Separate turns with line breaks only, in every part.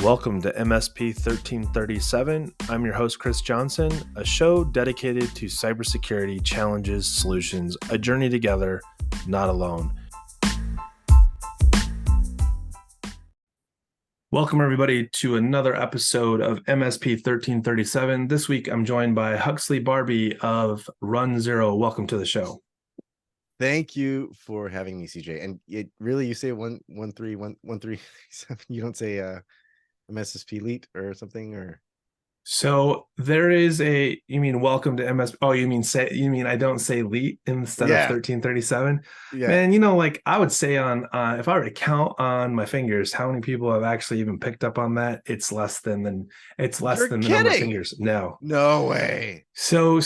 Welcome to MSP 1337. I'm your host, Chris Johnson, a show dedicated to cybersecurity challenges, solutions, a journey together, not alone. Welcome, everybody, to another episode of MSP 1337. This week, I'm joined by Huxley Barbee of Run Zero. Welcome to the show.
Thank you for having me, CJ. And it really, you say 11317. You don't say MSSP Elite or something, or
So there is you mean welcome to MS? Oh, you mean I don't say elite instead of 1337?
Yeah.
Man, like I would say on if I were to count on my fingers how many people have actually even picked up on that, it's less than the number of fingers. No
way.
So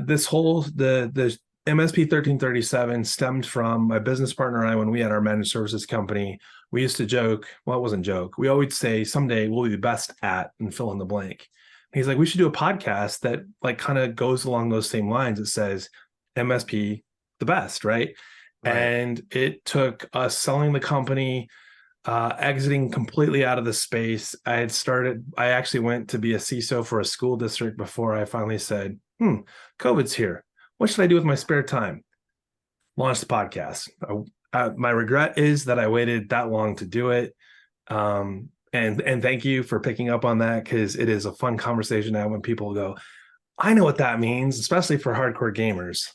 this whole the MSP 1337 stemmed from my business partner and I when we had our managed services company. We used to joke, well, it wasn't joke. We always say someday we'll be the best at and fill in the blank. And he's like, we should do a podcast that like kind of goes along those same lines. It says MSP the best, right? And it took us selling the company, exiting completely out of the space. I actually went to be a CISO for a school district before I finally said, COVID's here. What should I do with my spare time? Launch the podcast. My regret is that I waited that long to do it. And thank you for picking up on that, because it is a fun conversation now when people go, I know what that means, especially for hardcore gamers.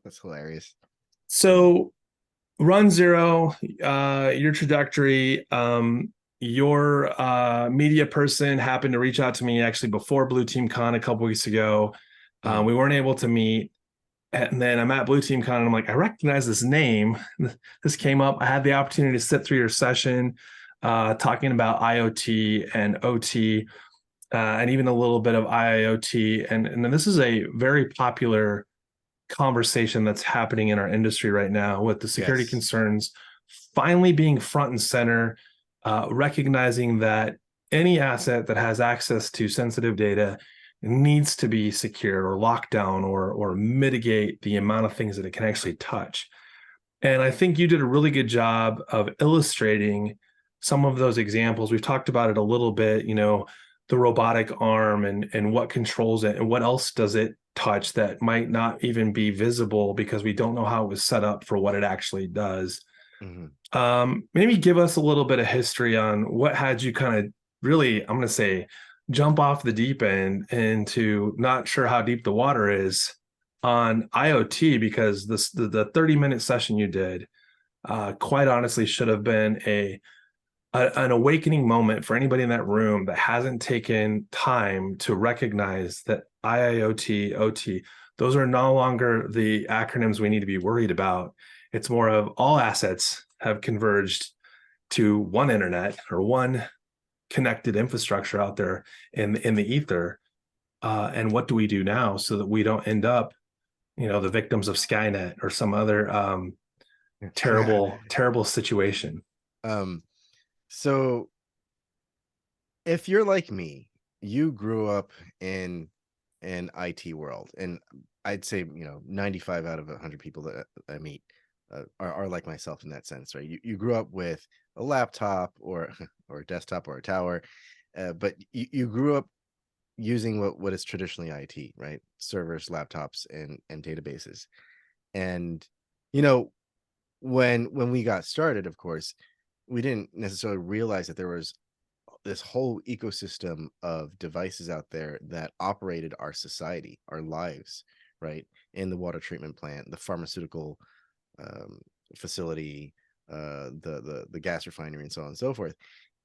That's hilarious.
So Run Zero, your trajectory, your media person happened to reach out to me actually before Blue Team Con a couple weeks ago. We weren't able to meet. And then I'm at Blue Team Con and I'm like, I recognize this name. This came up. I had the opportunity to sit through your session talking about IoT and OT and even a little bit of IIoT. And this is a very popular conversation that's happening in our industry right now with the security concerns finally being front and center, recognizing that any asset that has access to sensitive data needs to be secured or locked down or mitigate the amount of things that it can actually touch. And I think you did a really good job of illustrating some of those examples. We've talked about it a little bit, the robotic arm and what controls it and what else does it touch that might not even be visible because we don't know how it was set up for what it actually does. Maybe give us a little bit of history on what had you kind of really, I'm going to say, jump off the deep end into not sure how deep the water is on IoT, because the 30-minute session you did quite honestly should have been an awakening moment for anybody in that room that hasn't taken time to recognize that IIoT, OT, those are no longer the acronyms we need to be worried about. It's more of all assets have converged to one internet or one connected infrastructure out there in the ether. And what do we do now so that we don't end up, the victims of Skynet or some other terrible situation?
So if you're like me, you grew up in an IT world, and I'd say 95 out of 100 people that I meet are like myself in that sense, right? You grew up with a laptop or a desktop or a tower, but you grew up using what is traditionally IT, right? Servers, laptops, and databases. And when we got started, of course, we didn't necessarily realize that there was this whole ecosystem of devices out there that operated our society, our lives, right? In the water treatment plant, the pharmaceutical facility, the gas refinery, and so on and so forth.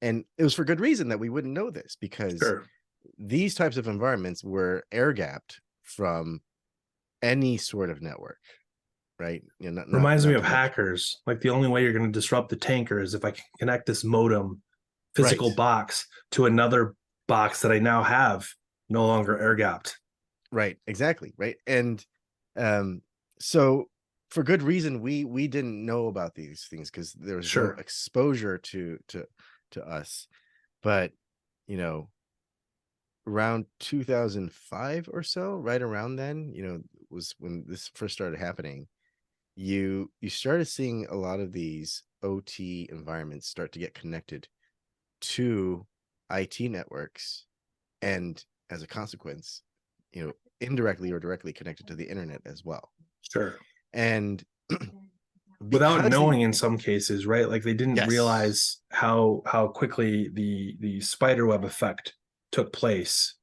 And it was for good reason that we wouldn't know this, because these types of environments were air gapped from any sort of network, right?
Reminds me of hackers. Like the only way you're going to disrupt the tanker is if I can connect this modem physical box to another box that I now have no longer air gapped.
Right, exactly, right. And so for good reason we didn't know about these things because there was no exposure to us. But around 2005 or so, right around then, was when this first started happening. you started seeing a lot of these OT environments start to get connected to IT networks, and as a consequence, indirectly or directly connected to the internet as well.
Sure.
And
Without
because
knowing in some cases, right? Like they didn't
yes,
realize how quickly the spider web effect took place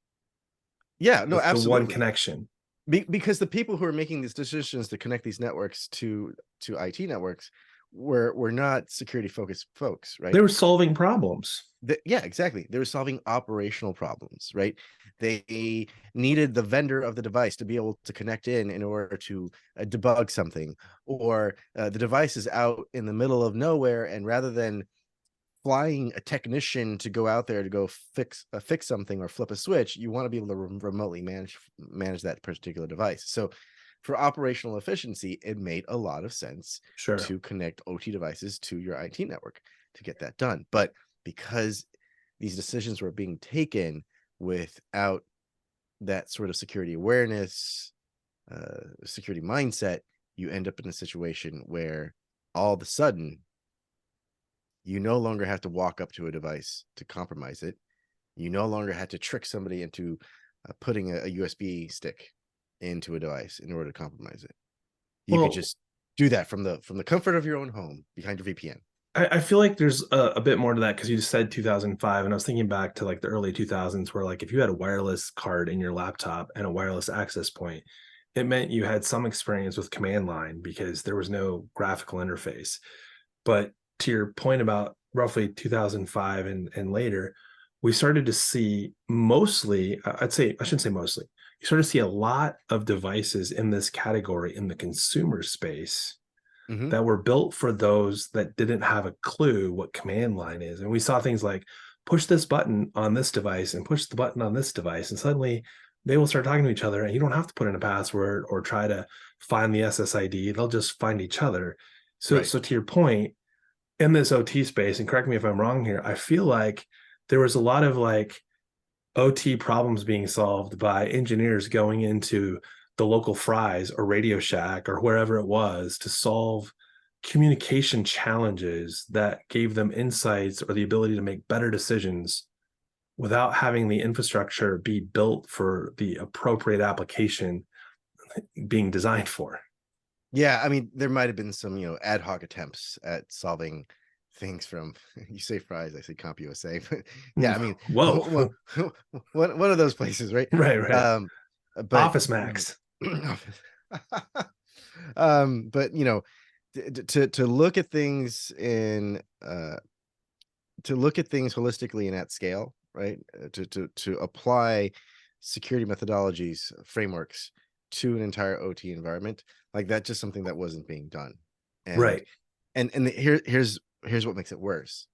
yeah, no,
with the one
absolutely.
connection.
Because the people who are making these decisions to connect these networks to IT networks were not security focused folks,
They
right?
were solving problems.
Yeah, exactly. They were solving operational problems, right? They needed the vendor of the device to be able to connect in order to debug something, or the device is out in the middle of nowhere, and rather than flying a technician to go out there to go fix something or flip a switch, you want to be able to remotely manage that particular device. So for operational efficiency, it made a lot of sense
Sure.
to connect OT devices to your IT network to get that done. But because these decisions were being taken without that sort of security awareness, security mindset, you end up in a situation where all of a sudden you no longer have to walk up to a device to compromise it. You no longer have to trick somebody into putting a USB stick into a device in order to compromise it. You could
Well,
just do that from the comfort of your own home behind your VPN.
I feel like there's a bit more to that because you just said 2005, and I was thinking back to like the early 2000s, where like if you had a wireless card in your laptop and a wireless access point, it meant you had some experience with command line because there was no graphical interface. But to your point about roughly 2005 and later, we started to see mostly, I'd say, I shouldn't say mostly, you started to see a lot of devices in this category in the consumer space
Hmm.
that were built for those that didn't have a clue what command line is. And we saw things like push this button on this device and push the button on this device. And suddenly they will start talking to each other and you don't have to put in a password or try to find the SSID. They'll just find each other. So,
Right.
so to your point, in this OT space, and correct me if I'm wrong here, I feel like there was a lot of like OT problems being solved by engineers going into the local Fry's or Radio Shack or wherever it was to solve communication challenges that gave them insights or the ability to make better decisions without having the infrastructure be built for the appropriate application being designed for.
Yeah, I mean, there might have been some, ad hoc attempts at solving things from you say fries, I say CompUSA, but yeah, I mean,
Whoa.
one, one of those places, right?
Right, right.
Um, but
Office Max.
but to look at things to look at things holistically and at scale, right? To apply security methodologies, frameworks to an entire OT environment, like that's just something that wasn't being done. And
Right.
here's what makes it worse.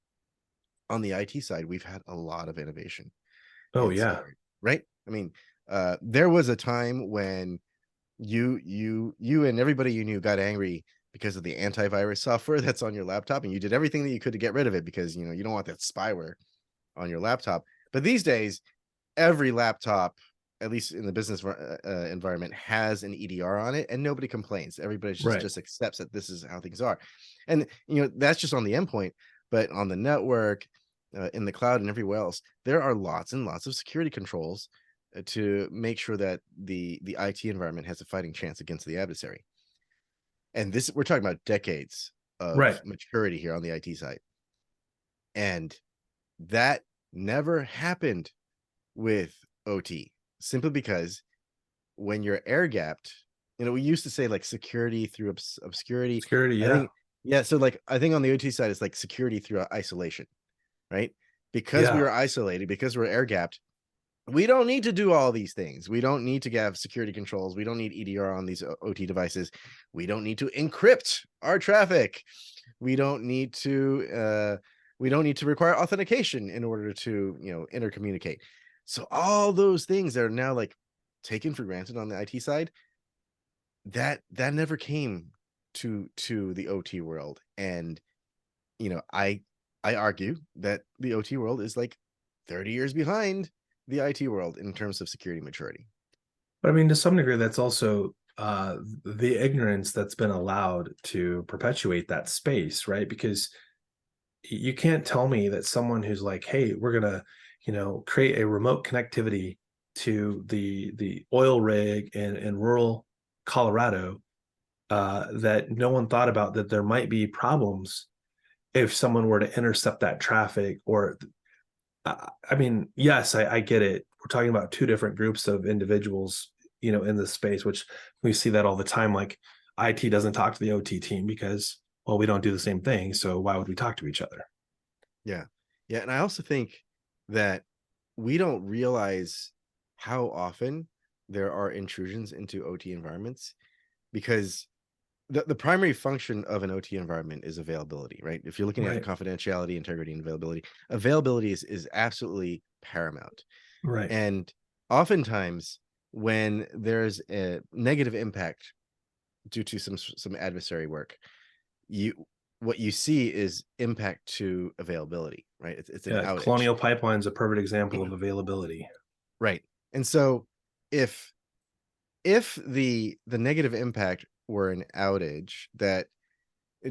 On the IT side, we've had a lot of innovation
Oh,
in
yeah.
security, right? I mean, there was a time when you and everybody you knew got angry because of the antivirus software that's on your laptop, and you did everything that you could to get rid of it because you don't want that spyware on your laptop. But these days, every laptop, at least in the business environment, has an EDR on it, and nobody complains. Everybody
Right.
just accepts that this is how things are, and that's just on the endpoint. But on the network, in the cloud, and everywhere else, there are lots and lots of security controls to make sure that the IT environment has a fighting chance against the adversary. And this we're talking about decades of
Right.
maturity here on the IT side, and that never happened with OT, simply because when you're air gapped, we used to say like security through obscurity.
Security.
I
Yeah.
think, yeah. So like, I think on the OT side, it's like security through isolation, right? Because we
Yeah.
are isolated, because we're air gapped, we don't need to do all these things. We don't need to have security controls. We don't need EDR on these OT devices. We don't need to encrypt our traffic. We don't need to require authentication in order to intercommunicate. So all those things that are now like taken for granted on the IT side, that never came to the OT world. And I argue that the OT world is like 30 years behind the IT world in terms of security maturity.
But I mean, to some degree, that's also the ignorance that's been allowed to perpetuate that space, right? Because you can't tell me that someone who's like, hey, we're gonna, create a remote connectivity to the oil rig in rural Colorado, that no one thought about, that there might be problems if someone were to intercept that traffic. Or I mean, yes, I get it. We're talking about two different groups of individuals, in this space, which we see that all the time. Like IT doesn't talk to the OT team because, well, we don't do the same thing. So why would we talk to each other?
Yeah. Yeah. And I also think that we don't realize how often there are intrusions into OT environments, because the primary function of an OT environment is availability, right? If you're looking at
Right.
confidentiality, integrity, and availability is absolutely paramount.
Right.
And oftentimes, when there's a negative impact due to some adversary work, you what you see is impact to availability, right? It's an
Yeah.
outage,
Colonial Pipeline is a perfect example of availability.
right? And so if the negative impact were an outage that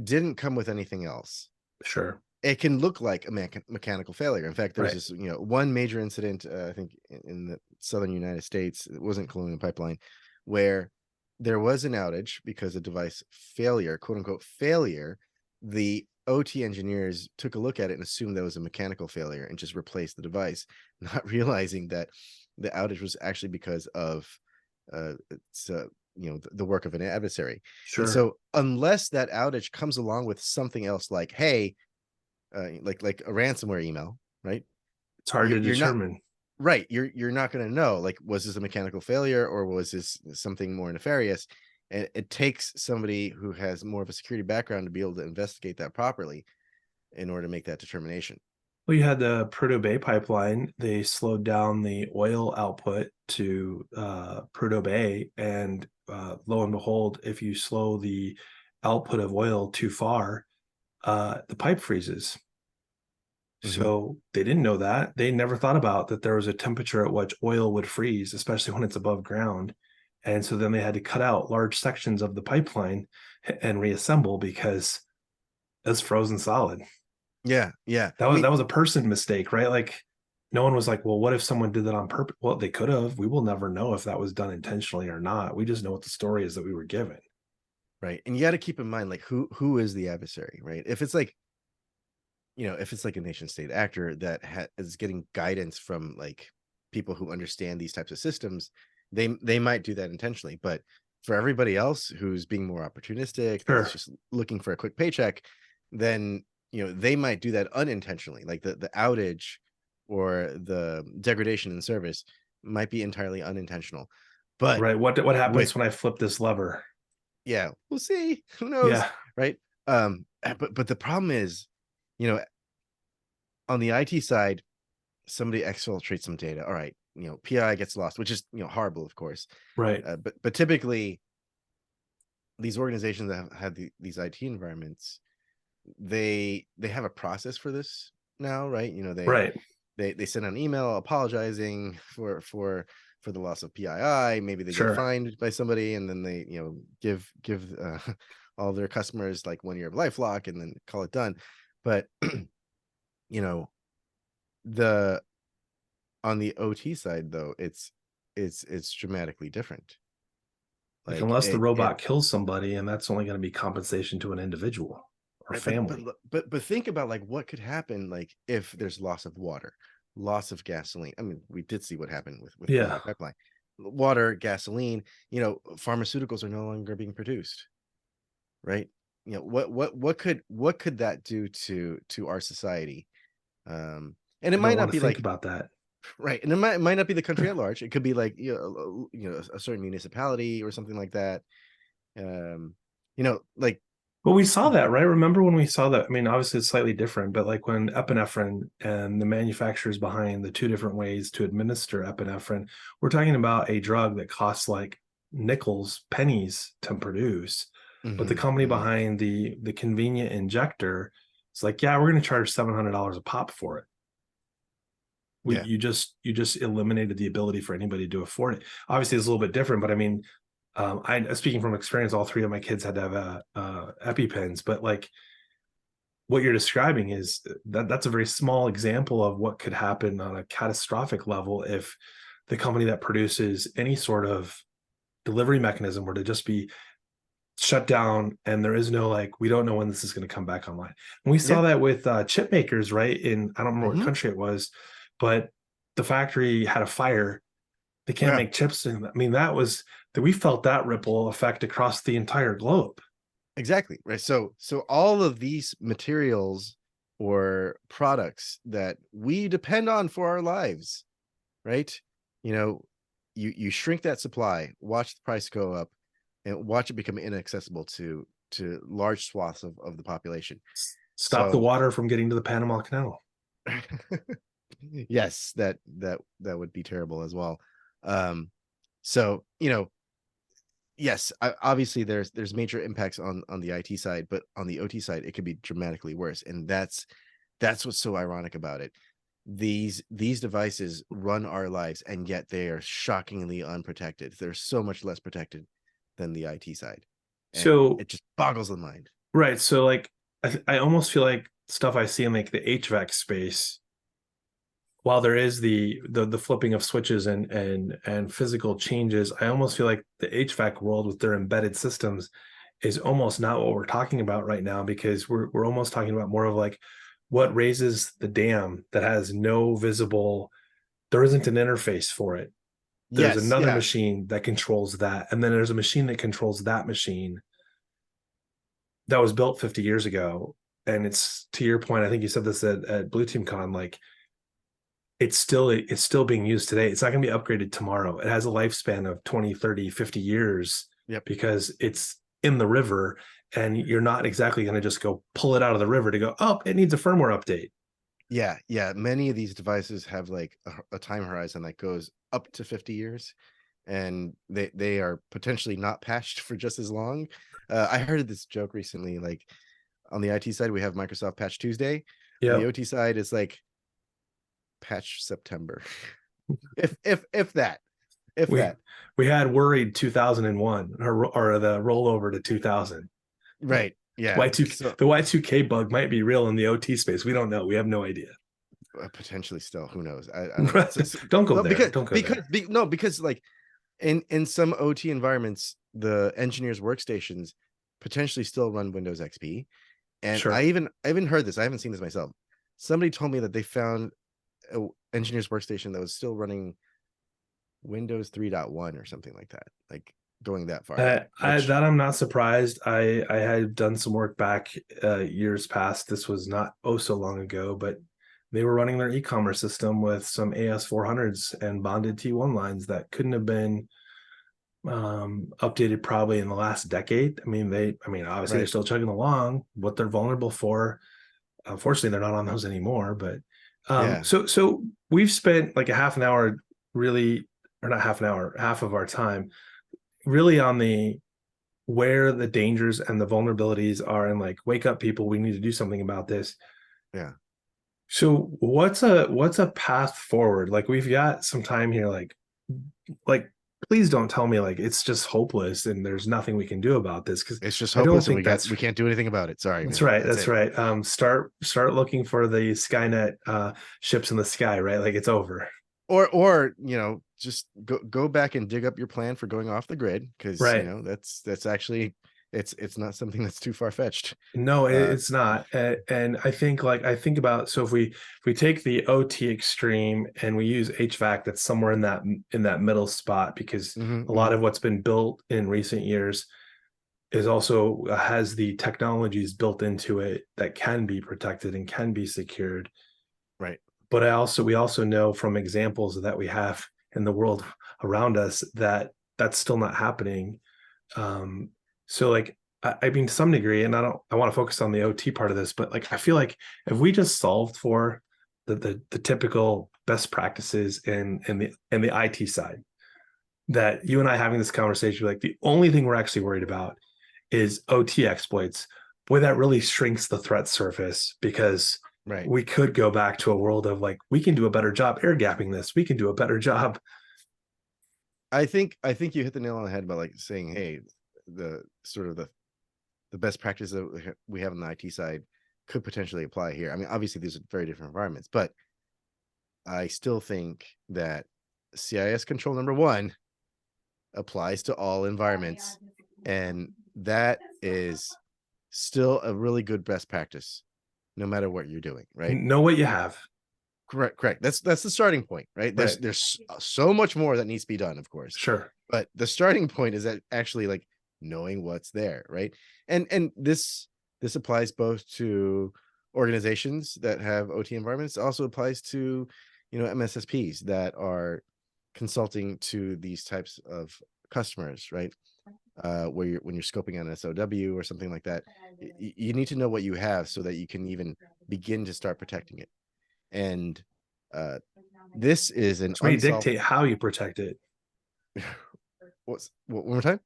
didn't come with anything else,
Sure.
it can look like a mechanical failure. In fact, there's
Right.
this, one major incident, I think in the southern United States, it wasn't Colonial Pipeline, where there was an outage because of device failure, quote unquote failure. The OT engineers took a look at it and assumed that was a mechanical failure and just replaced the device, not realizing that the outage was actually because of it's the work of an adversary. And
Sure.
so unless that outage comes along with something else, like, hey, like a ransomware email, right?
It's hard to
You're not
determine.
right. You're not going to know, like, was this a mechanical failure or was this something more nefarious? And it takes somebody who has more of a security background to be able to investigate that properly in order to make that determination.
Well, you had the Prudhoe Bay pipeline. They slowed down the oil output to Prudhoe Bay, and lo and behold, if you slow the output of oil too far, the pipe freezes.
Hmm.
So they didn't know that. They never thought about that there was a temperature at which oil would freeze, especially when it's above ground. And so then they had to cut out large sections of the pipeline and reassemble because it's frozen solid.
Yeah, yeah.
That
I
was
mean,
that was a person mistake, right? Like no one was like, well, what if someone did that on purpose? Well, they could have. We will never know if that was done intentionally or not. We just know what the story is that we were given.
right. And you got to keep in mind, like, who is the adversary, right? If it's like, if it's like a nation state actor that is getting guidance from like people who understand these types of systems, they might do that intentionally. But for everybody else who's being more opportunistic, that's
Sure.
just looking for a quick paycheck, then they might do that unintentionally. Like the outage or the degradation in service might be entirely unintentional. But
Right. What
with
happens when I flip this lever?
yeah, we'll see. Who knows,
Yeah.
right? But the problem is, you know, on the IT side, somebody exfiltrates some data. All right, PI gets lost, which is horrible, of course.
Right.
But typically, these organizations that have had these IT environments, they have a process for this now, right?
Right.
They send an email apologizing for the loss of PII. Maybe they get
Sure.
fined by somebody, and then they give all their customers like 1 year of LifeLock, and then call it done. But you know the on the OT side, though, it's dramatically different.
Like
Like
unless the
it
robot kills somebody, and that's only going to be compensation to an individual or
right,
family.
but think about like what could happen, like if there's loss of water, loss of gasoline. I mean, we did see what happened with
Yeah.
Colonial Pipeline. Water, gasoline, pharmaceuticals are no longer being produced, right? What could that do to our society? And it
I don't
might
want
not
to
be
think
like
about that.
right, and it might not be the country at large. It could be like a certain municipality or something like that. Like
Well, we saw that, right? Remember when we saw that? I mean, obviously it's slightly different, but like when epinephrine and the manufacturers behind the two different ways to administer epinephrine, we're talking about a drug that costs like nickels, pennies to produce. But the
mhm,
company
mhm.
behind the convenient injector, it's like, yeah, we're going to charge $700 a pop for it.
Yeah,
You just eliminated the ability for anybody to afford it. Obviously, it's a little bit different, but I mean, I speaking from experience, all three of my kids had to have EpiPens, but like what you're describing is that's a very small example of what could happen on a catastrophic level if the company that produces any sort of delivery mechanism were to just be shut down, and there is no like, we don't know when this is going to come back online. And we saw
Yeah.
that with chip makers, right? In, I don't remember what
Hmm.
country it was, but the factory had a fire. They can't
Yeah.
make chips. And I mean, that was that we felt that ripple effect across the entire globe.
Exactly. Right. So all of these materials or products that we depend on for our lives, right? You know, you shrink that supply, watch the price go up, and watch it become inaccessible to large swaths of the population.
Stop the
So
water from getting to the Panama Canal.
yes, that would be terrible as well. Um, so yes, obviously there's major impacts on the IT side, but on the OT side, it could be dramatically worse, and that's what's so ironic about it. These devices run our lives, and yet they are shockingly unprotected. They're so much less protected than the IT side, and
So,
it just boggles the mind.
right. So, like, I almost feel like stuff I see in like the HVAC space, while there is the flipping of switches and physical changes, I almost feel like the HVAC world with their embedded systems is almost not what we're talking about right now, because we're almost talking about more of like what raises the dam that has no visible, there isn't an interface for it. There's
Yes,
another
yeah,
machine that controls that, and then there's a machine that controls that machine that was built 50 years ago. And it's, to your point, I think you said this at Blue Team Con, like it's still being used today. It's not going to be upgraded tomorrow. It has a lifespan of 20, 30, 50 years
yep.
because it's in the river, and you're not exactly going to just go pull it out of the river to go, oh, it needs a firmware update.
Yeah, yeah. Many of these devices have like a time horizon that goes up to 50 years, and they are potentially not patched for just as long. I heard this joke recently, like on the IT side, we have Microsoft Patch Tuesday. On the
Yep.
OT side, it's like patch September. If that. If
We
that.
we had worried 2001, or the rollover to 2000.
Right. Yeah.
Y2
So
the Y2K bug might be real in the OT space. We don't know. We have no idea.
potentially still, who knows? I don't know.
Don't go
No,
there. Don't go there.
no, because like in some OT environments, the engineers' workstations potentially still run Windows XP. And
Sure.
I even heard this. I haven't seen this myself. Somebody told me that they found a engineer's workstation that was still running Windows 3.1 or something like that. Like going that far back, which
I'm not surprised. I had done some work back years past. This was not so long ago, but they were running their e-commerce system with some AS400s and bonded T1 lines that couldn't have been updated probably in the last decade. I mean, obviously they're
right.
still chugging along. What they're vulnerable for, unfortunately, they're not on those anymore. But
Yeah.
so we've spent like a half an hour, really, or not half an hour, half of our time really on the where the dangers and the vulnerabilities are, and like, wake up people, we need to do something about this.
Yeah.
So what's a path forward? Like, we've got some time here, like please don't tell me like it's just hopeless and there's nothing we can do about this, because
It's just
I don't
hopeless and
think that's
we can't do anything about it. Sorry,
that's
man.
right.
That's
That's
it.
right. Start looking for the Skynet ships in the sky, right? Like, it's over.
Or just go back and dig up your plan for going off the grid, because
Right.
that's actually it's not something that's too far-fetched.
No,
Uh
it's not. And I think, like, I think about, so if we take the OT extreme and we use HVAC, that's somewhere in that middle spot, because
mhm,
a lot
mhm.
of what's been built in recent years is also has the technologies built into it that can be protected and can be secured.
Right.
But we also know from examples that we have in the world around us that that's still not happening. um so like, I mean, to some degree, and I want to focus on the OT part of this, but like, I feel like if we just solved for the typical best practices in the IT side, that you and I having this conversation, like, the only thing we're actually worried about is OT exploits, boy, that really shrinks the threat surface, because
Right.
we could go back to a world of like, we can do a better job air gapping this, we can do a better job
I think you hit the nail on the head about like saying, hey, the sort of the best practice that we have on the IT side could potentially apply here. I mean, obviously these are very different environments, but I still think that CIS control number one applies to all environments, and that is still a really good best practice, no matter what you're doing, right?
Know what you have.
Correct. That's the starting point, right?
Right.
There's so much more that needs to be done, of course,
Sure.
but the starting point is that actually like knowing what's there, right? And this applies both to organizations that have OT environments. It also applies to, MSSPs that are consulting to these types of customers, right? Where when you're scoping on an SOW or something like that, you need to know what you have so that you can even begin to start protecting it. And this is an
Which may
unsolved.
dictate how you protect it.
One more time?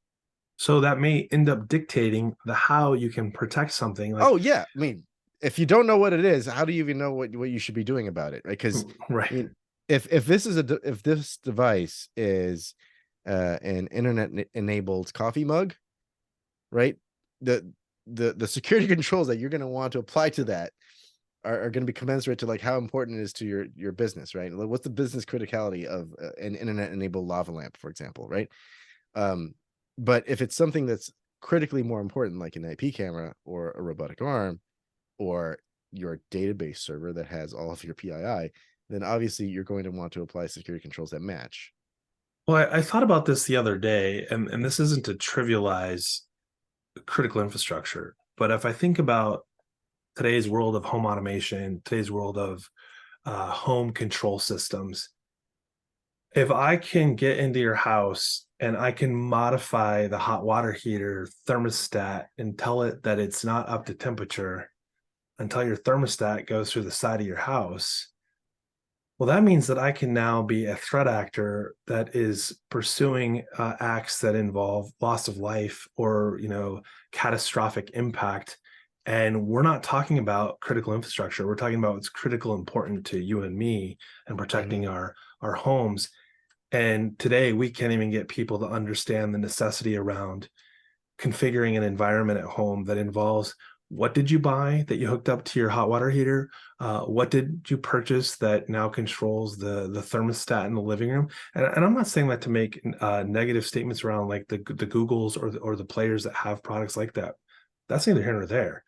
So that may end up dictating the how you can protect something. Like,
Oh yeah, I mean, if you don't know what it is, how do you even know what you should be doing about it, right? Because
right.
I mean, if this is if this device is an internet enabled coffee mug, right? The the security controls that you're going to want to apply to that are going to be commensurate to like how important it is to your business, right? Like, what's the business criticality of an internet enabled lava lamp, for example, right? Um, but if it's something that's critically more important, like an IP camera or a robotic arm or your database server that has all of your PII, then obviously you're going to want to apply security controls that match.
Well, I thought about this the other day, and this isn't to trivialize critical infrastructure, but if I think about today's world of home automation, today's world of home control systems, if I can get into your house and I can modify the hot water heater thermostat and tell it that it's not up to temperature until your thermostat goes through the side of your house, well, that means that I can now be a threat actor that is pursuing acts that involve loss of life or, catastrophic impact. And we're not talking about critical infrastructure. We're talking about what's critical important to you and me and
Mhm.
protecting our homes. And today we can't even get people to understand the necessity around configuring an environment at home that involves what did you buy that you hooked up to your hot water heater? What did you purchase that now controls the thermostat in the living room? And I'm not saying that to make negative statements around like the Googles or the players that have products like that. That's neither here nor there.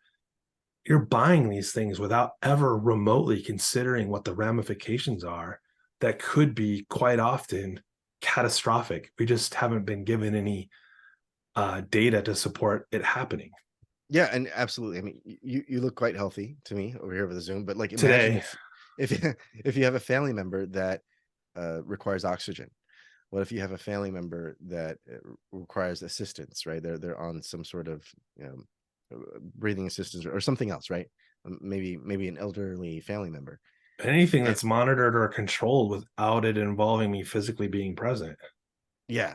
You're buying these things without ever remotely considering what the ramifications are that could be quite often catastrophic. We just haven't been given any data to support it happening
Yeah, and absolutely. I mean, you look quite healthy to me over here over the Zoom, but like imagine
today.
if if you have a family member that requires oxygen. What if you have a family member that requires assistance, right? They're on some sort of breathing assistance or something else, right? Maybe an elderly family member.
Anything
And
that's monitored or controlled without it involving me physically being present.
yeah,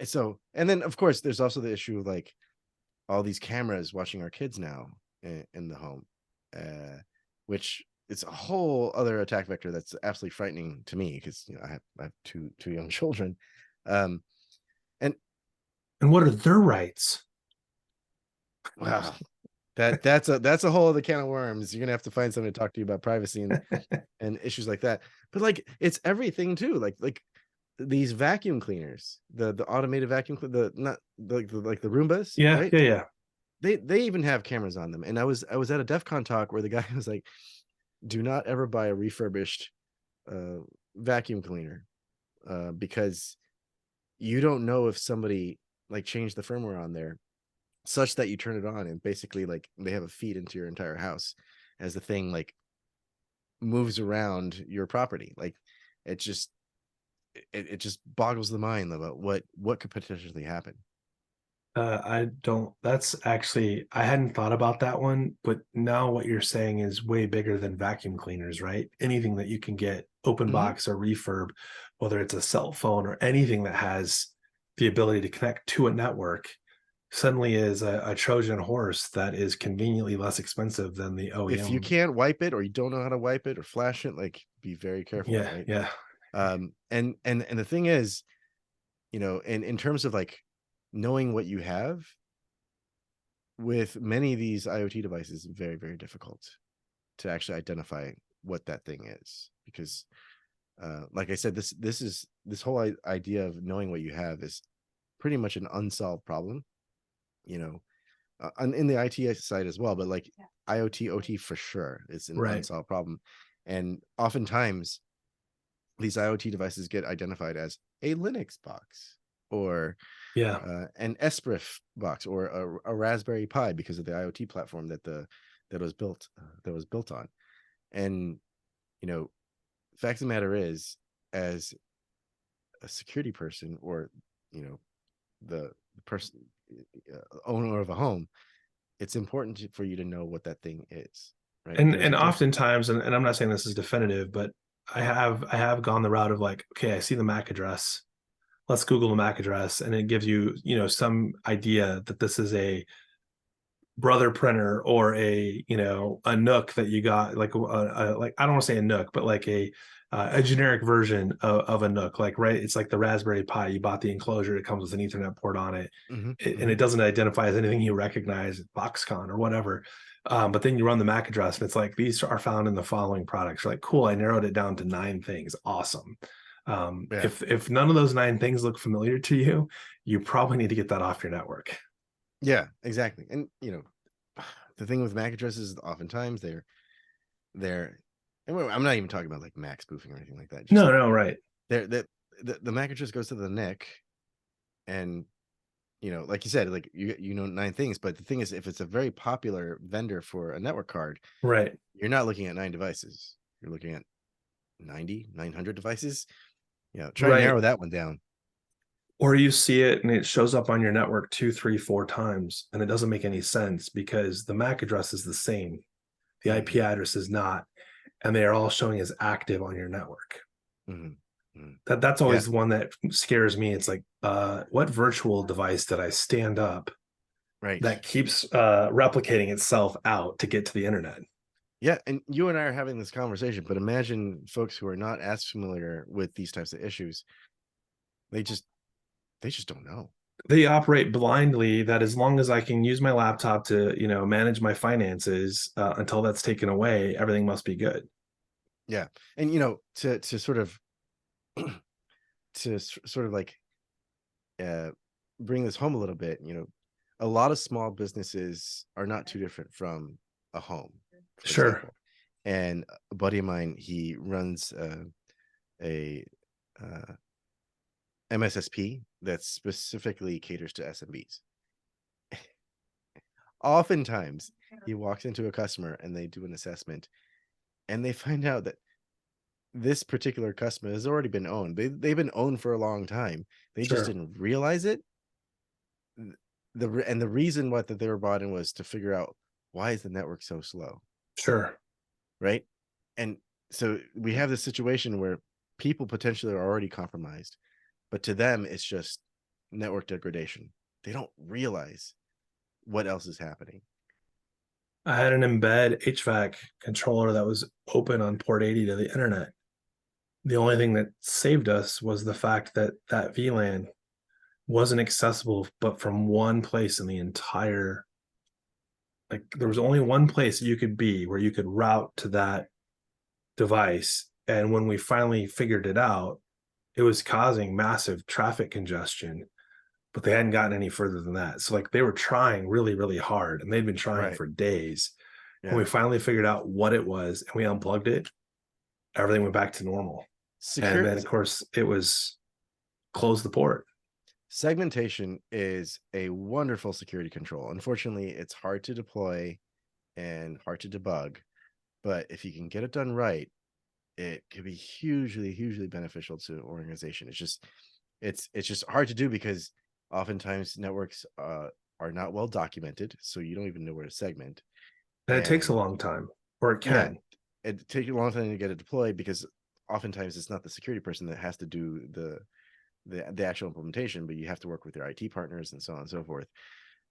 so and then of course there's also the issue of like all these cameras watching our kids now in the home, which it's a whole other attack vector that's absolutely frightening to me because I have two young children, um, and
And what are their rights?
wow, that's a whole other can of worms. You're gonna have to find someone to talk to you about privacy and issues like that. But like it's everything too. Like these vacuum cleaners, the automated vacuum the not like the Roombas,
Yeah,
right?
yeah, yeah.
They even have cameras on them. And I was at a DEF CON talk where the guy was like, do not ever buy a refurbished uh, vacuum cleaner because you don't know if somebody like changed the firmware on there such that you turn it on and basically like they have a feed into your entire house as the thing like moves around your property. Like it just it just boggles the mind about what could potentially happen.
I don't, that's actually, I hadn't thought about that one, but now what you're saying is way bigger than vacuum cleaners, right? Anything that you can get open
Mhm.
box or refurb, whether it's a cell phone or anything that has the ability to connect to a network, suddenly is a Trojan horse that is conveniently less expensive than the
If you
OEM.
can't wipe it or you don't know how to wipe it or flash it, like be very careful,
Yeah,
right?
yeah.
And the thing is, and in terms of like knowing what you have, with many of these IoT devices, very, very difficult to actually identify what that thing is, because like I said, this whole idea of knowing what you have is pretty much an unsolved problem, you know, in the IT side as well, but like IoT, OT for sure, it's an
Right.
unsolved problem. And oftentimes these IoT devices get identified as a Linux box, or
Yeah.
an Esprif box, or a Raspberry Pi, because of the IoT platform that was built on. And fact of the matter is, as a security person, or the person, owner of a home, it's important for you to know what that thing is, right? There's
And
a difference.
oftentimes, and I'm not saying this is definitive, but I have gone the route of like, okay, I see the MAC address. Let's Google the MAC address, and it gives you, some idea that this is a brother printer, or a Nook that you got, like like, I don't want to say a Nook, but like a generic version of a Nook, like, right, it's like the Raspberry Pi. You bought the enclosure, it comes with an Ethernet port on it,
Hmm.
and
Hmm.
it doesn't identify as anything you recognize, Foxconn or whatever. But then you run the MAC address, and it's like, these are found in the following products. You're like, cool, I narrowed it down to 9 things. Awesome.
Yeah.
If none of those 9 things look familiar to you, you probably need to get that off your network.
Yeah, exactly. And the thing with MAC addresses is oftentimes they're and I'm not even talking about like Mac spoofing or anything like that. Just
No, no, right.
they're that the MAC address goes to the NIC, and like you said, like you know 9 things, but the thing is, if it's a very popular vendor for a network card,
Right.
you're not looking at 9 devices. You're looking at 900 devices. Try and
Right.
narrow that one down.
Or you see it and it shows up on your network two, three, 4 times, and it doesn't make any sense because the MAC address is the same. The IP
Hmm.
address is not, and they are all showing as active on your network.
Hmm. Hmm.
That's
Yeah,
always the one that scares me. It's like, what virtual device did I stand up
right.
that keeps replicating itself out to get to the internet?
Yeah, and you and I are having this conversation, but imagine folks who are not as familiar with these types of issues. They just they just don't know.
They operate blindly that as long as I can use my laptop to, manage my finances, until that's taken away, everything must be good.
Yeah, and to sort of sort of like uh bring this home a little bit, a lot of small businesses are not too different from a home, for
Sure.
example. And a buddy of mine, he runs a uh, MSSP that specifically caters to SMBs. Oftentimes, he walks into a customer and they do an assessment, and they find out that this particular customer has already been owned. They've been owned for a long time. They just
Sure.
didn't realize it. The reason what that they were brought in was to figure out, why is the network so slow,
Sure.
right? And so we have this situation where people potentially are already compromised, but to them it's just network degradation. They don't realize what else is happening.
I had an embed HVAC controller that was open on port 80 to the internet. The only thing that saved us was the fact that that VLAN wasn't accessible, but from one place in the entire, like, there was only one place you could be where you could route to that device. And when we finally figured it out, it was causing massive traffic congestion, but they hadn't gotten any further than that. So like, they were trying really, really hard, and they'd been trying
Right.
for days. When
Yeah.
we finally figured out what it was and we unplugged it, everything went back to normal. And
Secure
then of course it was close the port.
segmentation is a wonderful security control. Unfortunately, it's hard to deploy and hard to debug, but if you can get it done right, it could be hugely, hugely beneficial to an organization. It's just hard to do because oftentimes networks are not well documented, so you don't even know where to segment.
And it takes a
And
long time, or it
yeah,
can.
it takes a long time to get it deployed, because oftentimes it's not the security person that has to do the actual implementation, but you have to work with your IT partners and so on and so forth.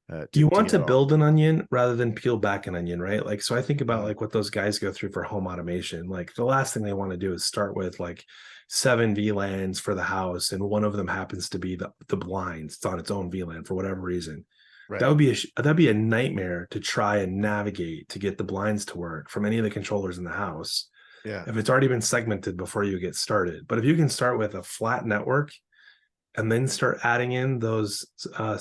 You
to
want
get
to
all.
build an onion rather than peel back an onion, right? Like, so I think about
Mhm.
like what those guys go through for home automation. Like the last thing they want to do is start with like 7 VLANs for the house, and one of them happens to be the blinds. It's on its own VLAN for whatever reason.
Right.
That'd be a nightmare to try and navigate to get the blinds to work from any of the controllers in the house
Yeah.
if it's already been segmented before you get started. But if you can start with a flat network and then start adding in those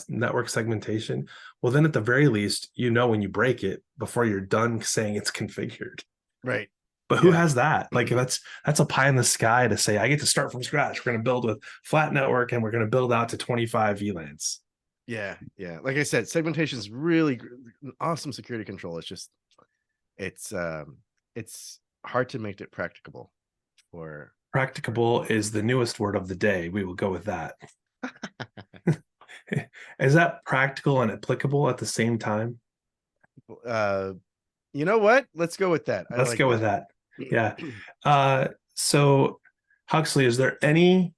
network segmentation, well, then at the very least, you know when you break it before you're done saying it's configured.
Right.
But who
Yeah.
has that? Like that's a pie in the sky to say I get to start from scratch. We're going to build with flat network and we're going to build out to 25 VLANs.
Yeah. Yeah. Like I said, segmentation is really an awesome security control. It's just it's it's hard to make it practicable for
Practicable is the newest word of the day. We will go with that. Is that practical and applicable at the same time?
uh you know what? Let's go with that. I
Let's
like
go with
that.
that. Yeah. So Huxley, is there any,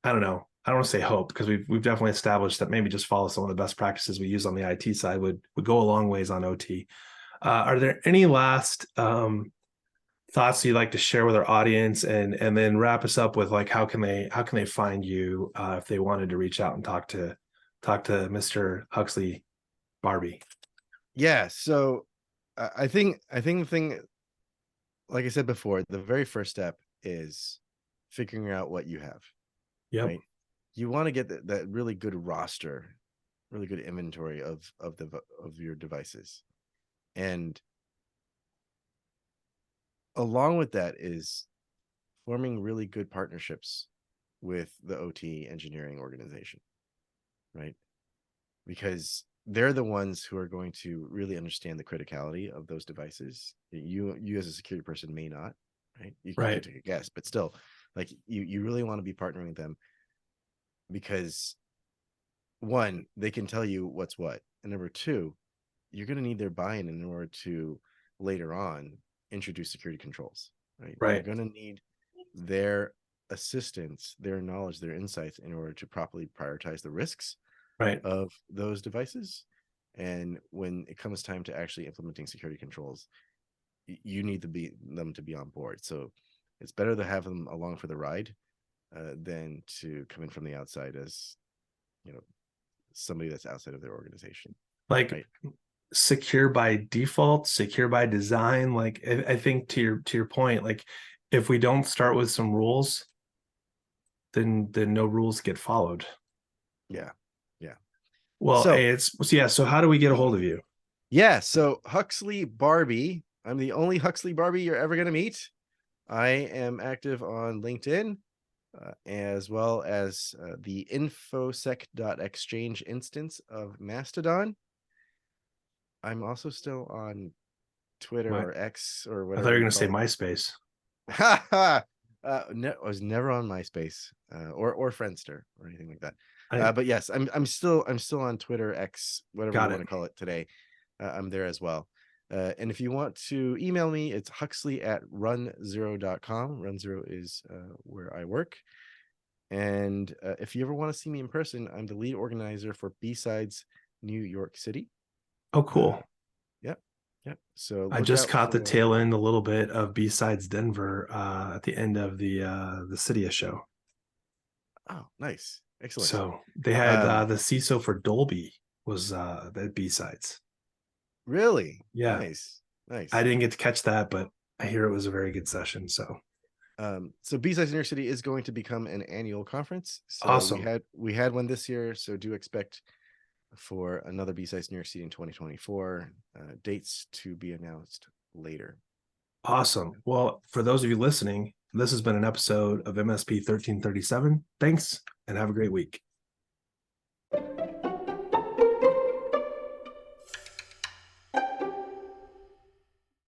I don't know, I don't want to say hope because we've definitely established that maybe just follow some of the best practices we use on the IT side would go a long ways on OT. Are there any last thoughts you'd like to share with our audience, and then wrap us up with like how can they find you if they wanted to reach out and talk to Mr. Huxley Barbee?
Yeah. So I think the thing, like I said before, the very first step is figuring out what you have,
Yep.
right? You want to get that really good roster, really good inventory of your devices. And along with that is forming really good partnerships with the OT engineering organization, right? Because they're the ones who are going to really understand the criticality of those devices. You as a security person may not, right? You could
Right.
take a guess, but still, like you really want to be partnering with them because one, they can tell you what's what, and number two, you're going to need their buy-in in order to later on introduce security controls, right? You're
Right.
going to need their assistance, their knowledge, their insights in order to properly prioritize the risks
Right.
of those devices. And when it comes time to actually implementing security controls, you need them to be on board. So it's better to have them along for the ride than to come in from the outside as, you know, somebody that's outside of their organization,
Like
right?
secure by default, secure by design. Like I think to your point, like if we don't start with some rules, then no rules get followed.
Yeah, yeah.
Well,
So
it's so yeah. So how do we get a hold of you?
yeah, so Huxley Barbee. I'm the only Huxley Barbee you're ever going to meet. I am active on LinkedIn, as well as the infosec.exchange instance of Mastodon. I'm also still on Twitter
My,
or X or
I thought you
whatever
were
you
going to say
call it.
MySpace.
No, I was never on MySpace or Friendster or anything like that.
I
But yes, I'm still on Twitter, X, whatever you
got
want
it.
to call it today. I'm there as well. And if you want to email me, it's huxley@runzero.com. Runzero is where I work. And if you ever want to see me in person, I'm the lead organizer for B-Sides New York City.
Oh,
Uh,
cool.
yep, yep. So
I
look
just
out
caught the
for.
tail end a little bit of B-Sides Denver at the end of the Cydia show.
Oh, nice, excellent.
So they had
Um,
the CISO for Dolby was the B-Sides.
really
Yeah,
nice,
I
nice.
didn't get to catch that, but I hear it was a very good session. So
So B-Sides New York City is going to become an annual conference. So we
awesome.
had we had one this year. So do expect for another B-Sides New York City in 2024. Dates to be announced later.
Awesome. Well, for those of you listening, this has been an episode of MSP 1337. Thanks and have a great week.